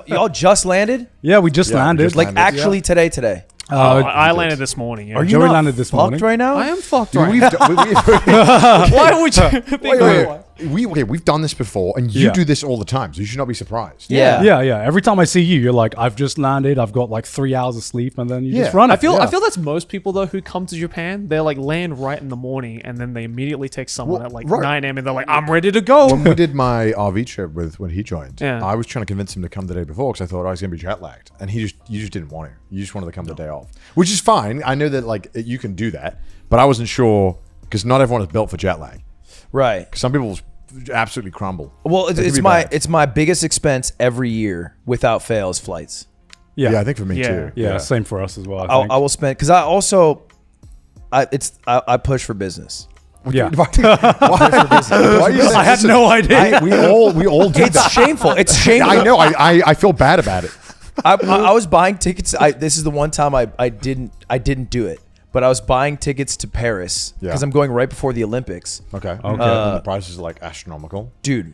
Y'all just landed? Yeah, we just landed. Like actually today. I landed this morning. Yeah. Are you Joey not landed this fucked morning. right now? I am fucked right We've now. Why would you think we've done this before, and you Yeah. do this all the time, so you should not be surprised. Yeah. Yeah. Every time I see you, you're like, I've just landed. I've got like 3 hours of sleep, and then you just Yeah. run it. I feel Yeah. that's most people though who come to Japan. They like land right in the morning, and then they immediately text someone Well, at like right. 9 a.m. and they're like, "I'm ready to go." When we did my RV trip when he joined, Yeah. I was trying to convince him to come the day before because I thought I was going to be jet lagged, and you just didn't want to. You just wanted to come the day off, which is fine. I know that like you can do that, but I wasn't sure because not everyone is built for jet lag. Right. Some people absolutely crumble. Well, It could it's be my bad. biggest expense every year without fail is flights. Yeah, I think for me Yeah. too. Yeah, same for us as well. I think. I will spend because I push for business. Yeah. Why are you saying I had this? no idea. We all do It's that. shameful. It's shameful. I know. I feel bad about it. I was buying tickets. This is the one time I didn't do it, but I was buying tickets to Paris Yeah. because I'm going right before the Olympics. Okay. And the prices are like astronomical. Dude,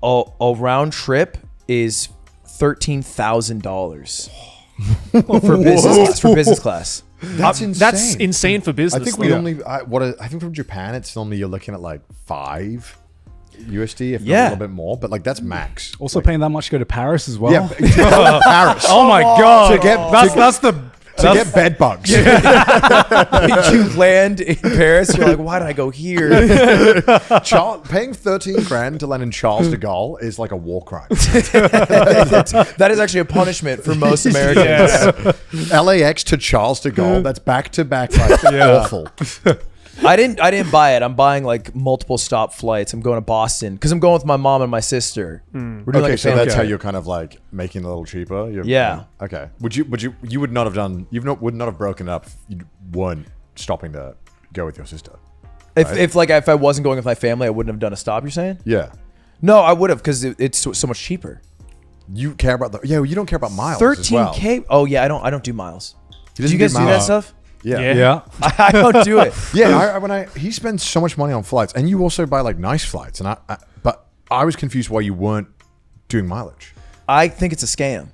a round trip is $13,000 for business class. That's insane. That's insane for I business. think we though. only. I think from Japan, it's only you're looking at like $5 USD, if not Yeah. a little bit more. But like that's max. Also paying that much to go to Paris as well. Yeah, Paris. Oh my god. To get- that's the To get bed bugs. You land in Paris, you're like, why did I go here? Paying $13,000 to land in Charles de Gaulle is like a war crime. That is actually a punishment for most Americans. LAX to Charles de Gaulle. That's back to back. Like, awful. I didn't buy it. I'm buying like multiple stop flights. I'm going to Boston because I'm going with my mom and my sister. We're doing Okay, like a so family that's how trip. you're kind of like making it a little cheaper. Yeah. Okay. You would not have done. Would not have broken up. If you weren't stopping to go with your sister. If I wasn't going with my family, I wouldn't have done a stop. You're saying? Yeah. No, I would have because it's so much cheaper. You care about you don't care about miles. as well. $13K. Oh yeah, I don't do miles. He Do you doesn't guys do that miles. stuff? Yeah. Yeah. yeah. I don't do it. Yeah, he spends so much money on flights, and you also buy like nice flights, and but I was confused why you weren't doing mileage. I think it's a scam.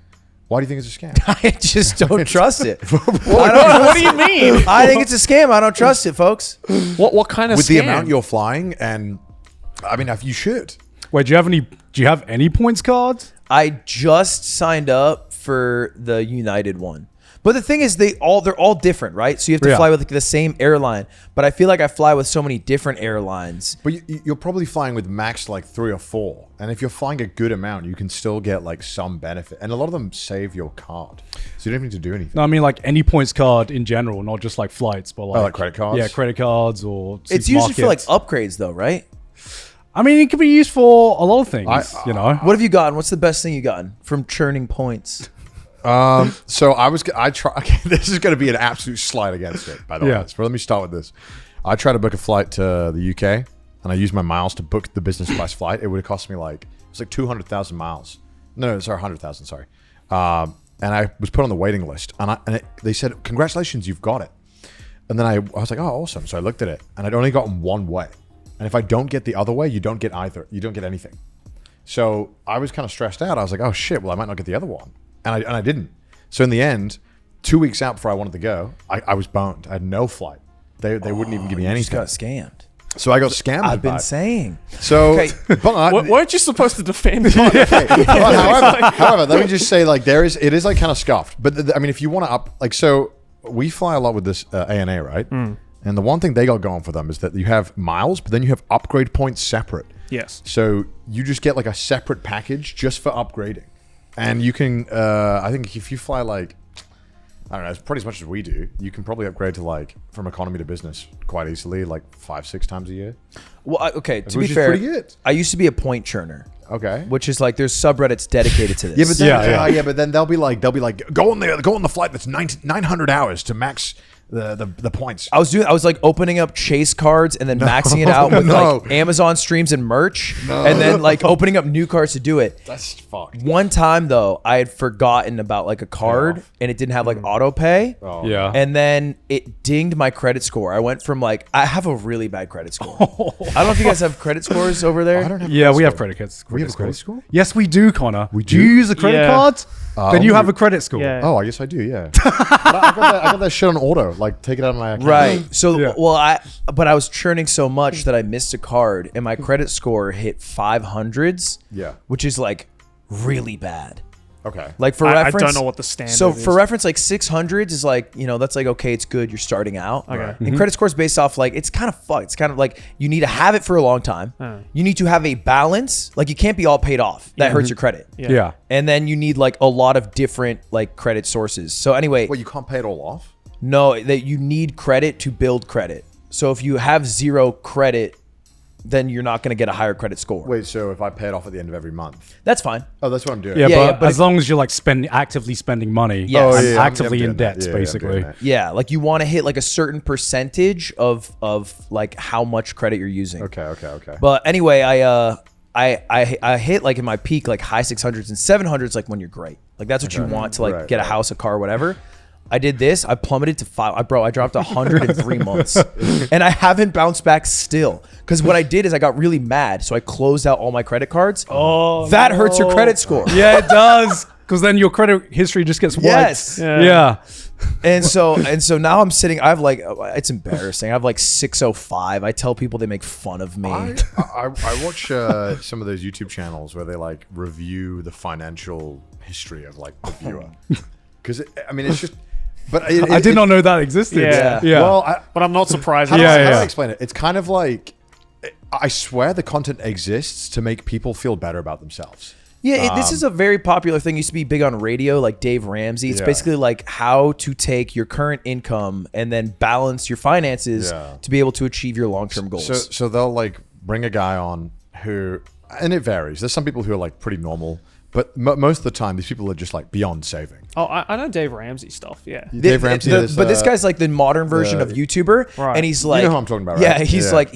Why do you think it's a scam? I just don't trust it. What do you mean? I think it's a scam. I don't trust it, folks. What kind of With scam? the amount you're flying, and I mean, you should. Wait, do you have any points cards? I just signed up for the United one. But the thing is, they're all different, right? So you have to Yeah. fly with like the same airline. But I feel like I fly with so many different airlines. But you're probably flying with max like 3 or 4, and if you're flying a good amount, you can still get like some benefit, and a lot of them save your card, so you don't need to do anything. No, I mean like any points card in general, not just like flights, but like, like credit cards? Yeah, credit cards or It's usually for like supermarkets. upgrades, though, right? I mean, it can be used for a lot of things, you know. What have you gotten? What's the best thing you gotten from churning points? So I try. Okay, this is going to be an absolute slide against it, by the way. Yeah. So let me start with this. I tried to book a flight to the UK, and I used my miles to book the business class flight. It would have cost me it was like 200,000 miles. No, sorry, 100,000. Sorry. And I was put on the waiting list, and they said, "Congratulations, you've got it." And then I was like, "Oh, awesome!" So I looked at it, and I'd only gotten one way. And if I don't get the other way, you don't get either. You don't get anything. So I was kind of stressed out. I was like, "Oh shit! Well, I might not get the other one." And I didn't. So in the end, 2 weeks out before I wanted to go, I was boned. I had no flight. They wouldn't even give me You just anything. got scammed. So I got scammed. I've by been it. saying. So, Okay. but Weren't you supposed to defend? however, let me just say, like, it is like kind of scuffed. But I mean, if you want to so we fly a lot with this ANA, right? And the one thing they got going for them is that you have miles, but then you have upgrade points separate. Yes. So you just get like a separate package just for upgrading. And you can, I think if you fly like, I don't know, as pretty as much as we do, you can probably upgrade to like from economy to business quite easily, like 5-6 times a year. Well, okay, to be Which is fair, pretty good. I used to be a point churner, Okay. which is like there's subreddits dedicated to this. But then, but then they'll be like, go on the flight that's 900 hours to max the points. I was like opening up Chase cards and then maxing it out with like Amazon streams and merch, and then like opening up new cards to do it. That's fucked. One time though, I had forgotten about like a card and it didn't have like auto pay. Oh. Yeah. And then it dinged my credit score. I went from like, I have a really bad credit score. I don't know if you guys have credit scores over there. I don't have. Yeah, we have score. credit cards. We have a credit score. Yes, we do, Connor. We Do do? you use a credit Yeah. card? Then you have a credit score. Yeah. Oh, I guess I do. Yeah. But I got that shit on auto. Like, take it out of my account. Right. So, Yeah. but I was churning so much that I missed a card and my credit score hit 500s. Yeah. Which is like really bad. Okay. Like for I reference. don't know what the standard So is. for reference, like 600s is like, that's like, okay, it's good. You're starting out. Okay. And credit score is based off like, it's kind of fucked. It's kind of like you need to have it for a long time. You need to have a balance. Like you can't be all paid off. That hurts your credit. Yeah. And then you need like a lot of different like credit sources. So anyway, Well, you can't pay it all off. no, that you need credit to build credit. So if you have zero credit, then you're not going to get a higher credit score. Wait, so if I pay it off at the end of every month? That's fine. Oh, that's what I'm doing. Yeah, Yeah, but but as long as you're like actively spending money Yes. and Oh, actively I'm in doing that. debts, Yeah, I'm doing basically. that. Yeah, like you want to hit like a certain percentage of like how much credit you're using. Okay. But anyway, I hit like in my peak like high 600s and 700s like when you're great. Like that's what you want to like Right, get a right. house, a car, whatever. I did this. I plummeted to 5. I dropped 100 in 3 months, and I haven't bounced back still. Because what I did is I got really mad, so I closed out all my credit cards. Oh, that hurts your credit score. Yeah, it does. Because then your credit history just gets wiped. Yes. Yeah. And so now I'm sitting. I have like it's embarrassing. I have like 605. I tell people they make fun of me. I watch some of those YouTube channels where they like review the financial history of like the viewer. Because I mean, it's just. But I did not know that existed. Yeah. Yeah. Well, But I'm not surprised. how do Yeah, I explain it? It's kind of like I swear the content exists to make people feel better about themselves. Yeah, this is a very popular thing. It used to be big on radio, like Dave Ramsey. It's Yeah. basically like how to take your current income and then balance your finances Yeah. to be able to achieve your long-term goals. So they'll like bring a guy on who, and it varies. There's some people who are like pretty normal, but most of the time these people are just like beyond saving. Oh, I know Dave Ramsey stuff. Yeah. Dave Ramsey is, but this guy's like the modern version of YouTuber, Right. and he's like, know who I'm talking about, right? Yeah, he's Yeah. like,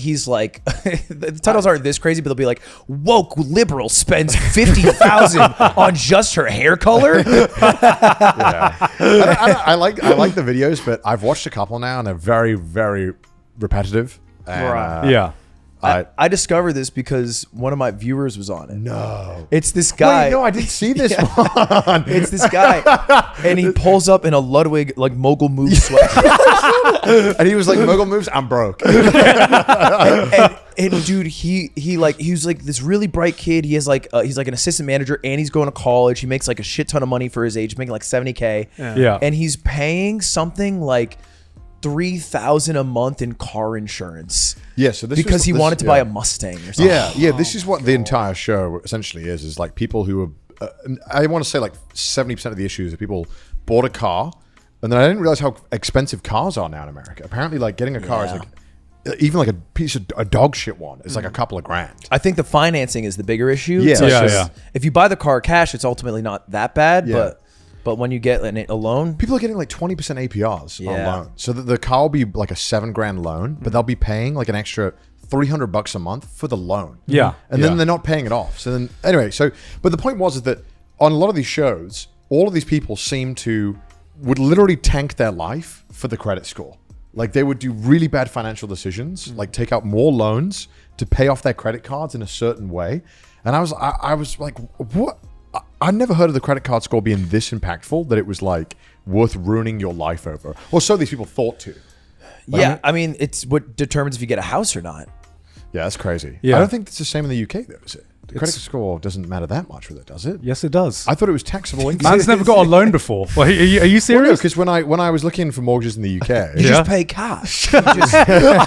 the titles aren't this crazy, but they'll be like, woke liberal spends 50,000 on just her hair color. I like the videos, but I've watched a couple now, and they're very, very repetitive. And, Right. Yeah. I discovered this because one of my viewers was on it. No. It's this guy. Wait, no, I didn't see this one. It's this guy, and he pulls up in a Ludwig like mogul move sweat. And he was like, "Mogul moves, I'm broke." And dude, he was like this really bright kid. He has like he's like an assistant manager, and he's going to college. He makes like a shit ton of money for his age, making like $70K. Yeah. And he's paying something like $3,000 a month in car insurance. Yeah, so this because was- he this- wanted to yeah. buy a Mustang or something. Yeah. This is what the entire show essentially is like people who are. I want to say like 70% of the issues are people bought a car, and then I didn't realize how expensive cars are now in America. Apparently, like getting a car is like even like a dog shit one is like a couple of grand. I think the financing is the bigger issue. Yeah. So it's Yeah, just- yeah. If you buy the car cash, it's ultimately not that bad. Yeah. But when you get a loan, People are getting like 20% APRs on Yeah. loan. So the car will be like a $7,000 loan, but they'll be paying like an extra $300 a month for the loan. Yeah. And then they're not paying it off. So then anyway, but the point was is that on a lot of these shows, all of these people would literally tank their life for the credit score. Like they would do really bad financial decisions, like take out more loans to pay off their credit cards in a certain way. And I was like, what? I never heard of the credit card score being this impactful that it was like worth ruining your life over. Or so these people thought to. yeah, I mean, it's what determines if you get a house or not. Yeah, that's crazy. Yeah. I don't think it's the same in the UK though, is it? The credit score doesn't matter that much with it, does it? Yes, it does. I thought it was taxable income. Man's never got a loan before. Well, are you Well, no, serious? because when I was looking for mortgages in the UK, You Yeah. just pay cash. You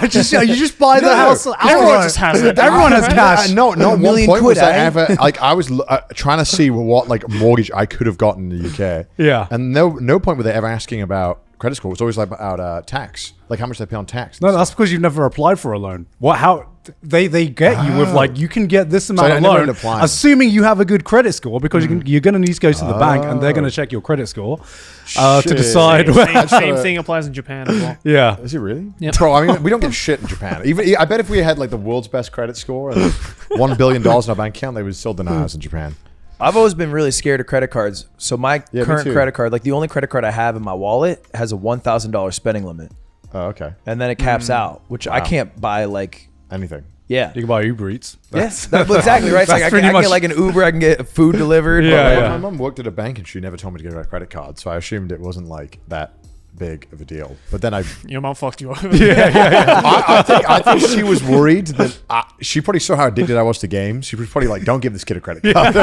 just- you just buy the No, house. Everyone just has it. Everyone has cash. No, not one million point was quid, I eh? ever like I was trying to see what like mortgage I could have gotten in the UK. Yeah. and no point were they ever asking about credit score. It was always like about tax, like how much they pay on tax. No, that's because you've never applied for a loan. What? How they get you with like you can get this amount of never loan, ended up applying. assuming you have a good credit score, because you're going to need to go to the bank and they're going to check your credit score to Shit. decide. Same thing applies in Japan as well. Yeah. Is it really? Yep. Bro, I mean, we don't get shit in Japan. Even I bet if we had like the world's best credit score and $1 billion in our bank account, they would still deny us in Japan. I've always been really scared of credit cards. So my Yeah, me current too. credit card, like the only credit card I have in my wallet, has a $1,000 spending limit, Oh, okay. and then it caps out, which I Wow. can't buy. Like, Anything. yeah, You can buy Uber Eats. yes, exactly right. It's like That's I pretty can much- get like an Uber, I can get food delivered. but, Yeah, like, yeah. My mum worked at a bank and she never told me to get a credit card, so I assumed it wasn't like that big of a deal. But then Your mom fucked you up. I think she was worried that she probably saw how addicted I was to games. She was probably like, "Don't give this kid a credit card.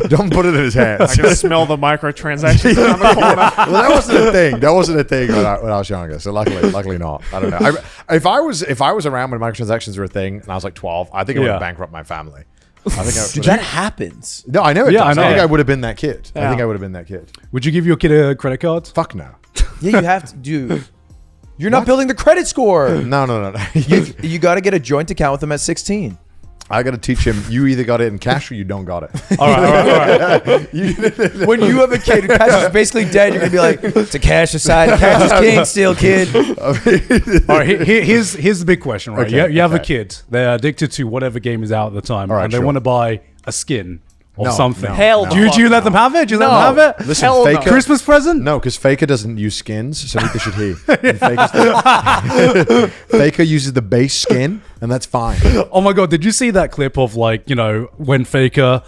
don't put it in his hands." I can smell the microtransactions around the corner. Well, that wasn't a thing. That wasn't a thing when I was younger. So luckily not. I don't know. If I was around when microtransactions were a thing and I was like 12, I think I would have Yeah. bankrupt my family. I think Dude, that happens. no, I know it Yeah, does. I I know. think I would have been that kid. I Yeah. think I would have been that kid. Would you give your kid a credit card? Fuck no. Yeah, you have to, dude. You're not building the credit score. No. You got to get a joint account with them at 16. I got to teach him. You either got it in cash or you don't got it. All right. When you have a kid, cash is basically dead. You're gonna be like, to cash aside, cash is king still, kid. All right, here's the big question, right? Okay, you have a okay. kid. They're addicted to whatever game is out at the time, All right, and they sure. want to buy a skin or No, something. no, Hell do you no. let them have it? Do you let them have it? Listen, Hell no. Faker, Christmas present? No, because Faker doesn't use skins, so neither should he. And Faker uses the base skin, and that's fine. Oh my god, did you see that clip of like, when Faker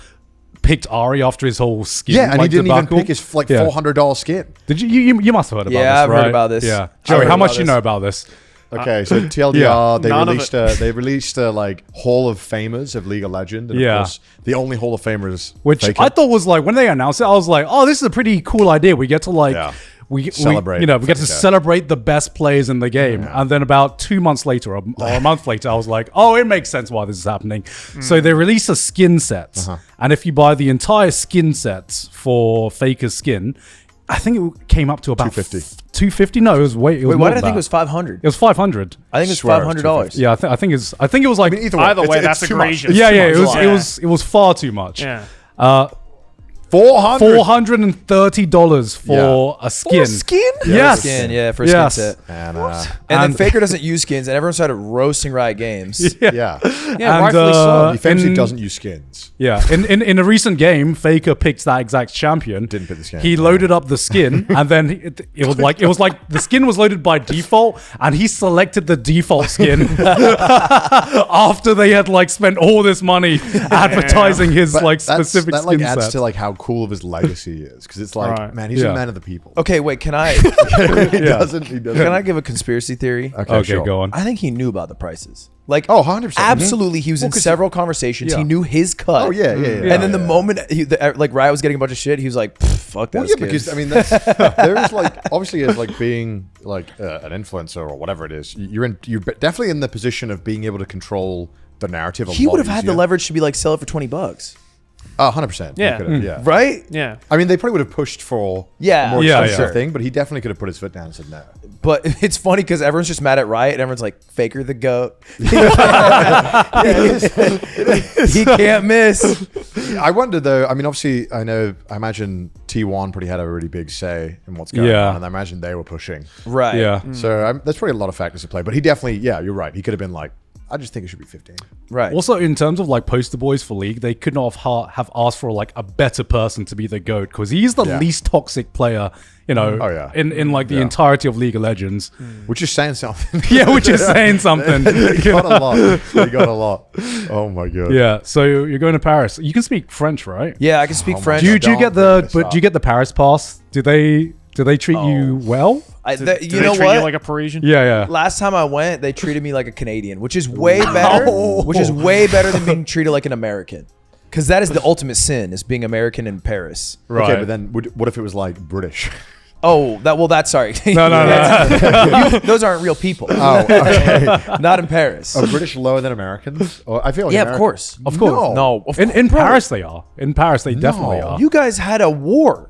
picked Ari after his whole skin? Yeah, and like, he didn't debacle? even pick his like Yeah. $400 skin. Did you must have heard about this, Yeah, I've heard right? about this. Yeah. I've Joey, heard how much about do you this. know about this? Okay, so TLDR, yeah. they None of released a like Hall of Famers of League of Legends, and Yeah. of course, the only Hall of Famers, Which Faker. I thought was like, when they announced it, I was like, oh, this is a pretty cool idea. We get to like, Yeah. we Celebrate we get to Faker. celebrate the best players in the game. And then about 2 months later, or a month later, I was like, oh, it makes sense why this is happening. So they release a skin set. And if you buy the entire skin set for Faker's skin, I think it came up to about $250. $250? No, it was Wait, more why did I than think it that. was 500? It was 500. I think it's Swear it was $500. Yeah, I think it was like Either way, that's too much. egregious. yeah, Too yeah. much. It was far too much. Yeah. $430 for a skin. Skin? Yes. Skin, yeah, for a Yes. skin set. and And then And- Faker doesn't use skins, and everyone started roasting Riot Games. yeah, Yeah, And, rightfully so. he famously in- doesn't use skins. Yeah, in a recent game, Faker picked that exact champion. Didn't pick the skin. He loaded up the skin, and then it was like the skin was loaded by default, and he selected the default skin after they had like spent all this money advertising his But like that's- specific that like skin adds set. to like how cool of his legacy is, because it's like, Right. man, he's Yeah. a man of the people. Okay, wait, can I He doesn't. can I give a conspiracy theory? Okay, Okay, sure. go on. I think he knew about the prices. Like, Oh, 100%. absolutely, he was in several conversations. Yeah. He knew his cut. Oh yeah. And then the moment like Riot was getting a bunch of shit, he was like, "Fuck that." Well, yeah, because I mean, that's, there is like obviously as like being like an influencer or whatever it is, you're definitely in the position of being able to control the narrative. he would have had the leverage to be like, sell it for $20, 100%. Yeah. Yeah. right? Yeah. I mean, they probably would have pushed for Yeah. a more Yeah, expensive yeah. thing, but he definitely could have put his foot down and said no. But it's funny because everyone's just mad at Riot, and everyone's like, "Faker the goat." He can't miss. I wonder though. I mean, obviously, I imagine T1 probably had a really big say in what's going Yeah. on, and I imagine they were pushing. Right. Yeah. So there's probably a lot of factors at play. But he definitely, yeah, you're right. He could have been like, I just think it should be 15. Right. Also, in terms of like poster boys for League, they could not have asked for like a better person to be the GOAT, because he's the Yeah. least toxic player, Oh, yeah. in like the Yeah. entirety of League of Legends. Which is saying something. Yeah, which is saying something. He got a lot. He got a lot. Oh my god. Yeah, so you're going to Paris. You can speak French, right? Yeah, I can speak Oh my French. Do you don't get bring the this but up. do you get the Paris pass? Do they treat you well? Do You they know treat what? you like a Parisian? Yeah. Last time I went, they treated me like a Canadian, which is way better. Which is way better than being treated like an American, because that is the ultimate sin: is being American in Paris. Right. Okay, but then what if it was like British? Oh, that's sorry. No. Those aren't real people. Oh, okay. Not in Paris. Are British lower than Americans? Or I feel like Yeah, of course. Of course. No. No, of In course, bro. Paris they are. In Paris they definitely are. You guys had a war.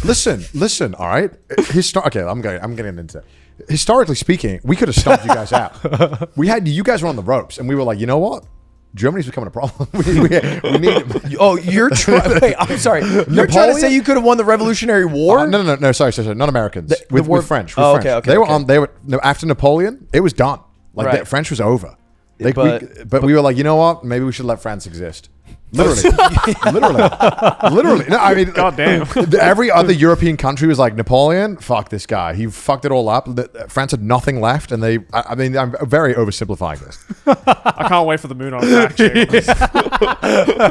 Listen. All right. Okay, I'm getting into it. Historically speaking, we could have stomped you guys out. You guys were on the ropes, and we were like, you know what? Germany's becoming a problem. we need. Oh, you're trying. Wait, I'm sorry. You're trying to Napoleon? say you could have won the Revolutionary War? No. Sorry. Not Americans. The war- with French. With Oh, French. okay, okay, They were okay. on. They were no, after Napoleon. It was done. Like Right. the French was over. Like, But- we were like, you know what? Maybe we should let France exist. Literally. Literally. No, I mean, God damn. every other European country was like, Napoleon, fuck this guy. He fucked it all up. France had nothing left, and I mean, I'm very oversimplifying this. I can't wait for the moon on fact check.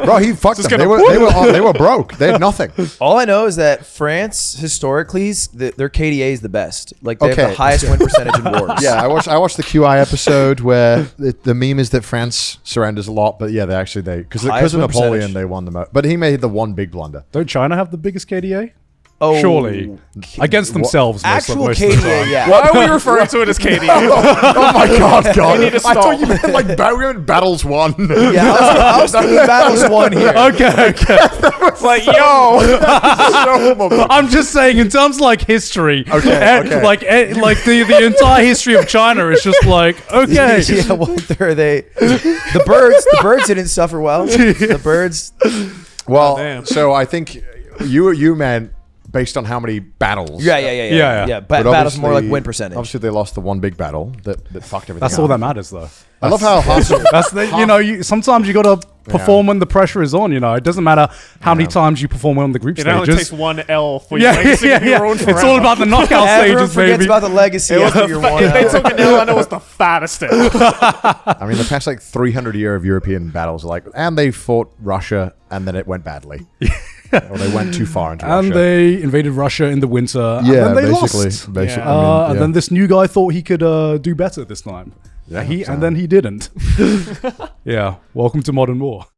Bro, he fucked them. gonna- They were broke. They had nothing. All I know is that France historically, their KDA is the best. Like they have Okay. the highest win percentage in wars. Yeah, I watched the QI episode where the meme is that France surrenders a lot, but yeah, because Highest of win Napoleon percentage. they won the most. But he made the one big blunder. Don't China have the biggest KDA? Oh, Surely. Against themselves. Actual most of the KDA, time. yeah. Why are we referring to it as KD? Oh my god! need to I thought stop. you meant like we were in battles won. Yeah, I was thinking battles won here. Okay. Like, yo. I'm just saying, in terms of like history, Okay. like the entire history of China is just like, okay. Yeah, well, the birds didn't suffer well. The birds. Well, damn. so I think you meant based on how many battles. Yeah. But Battles more like obviously- win percentage. Obviously, they lost the one big battle that fucked everything. That's up. all that matters, though. I love how Haas- That's the, sometimes you got to perform when the pressure is on. It doesn't matter how many times you perform on the group It only stages. takes one L for your Yeah, legacy yeah, to be yeah. ruined It's all forever. about the knockout Everyone stages, forgets baby. about the legacy after your one. If they took an L, and it was the fattest L. I mean, the past like 300 year of European battles are like, and they fought Russia, and then it went badly, or they went too far into And Russia. they invaded Russia in the winter. Yeah, and then they basically. lost. Basically, Yeah. I mean, And then this new guy thought he could do better this time. Yeah, And then he didn't. Yeah. Welcome to modern war.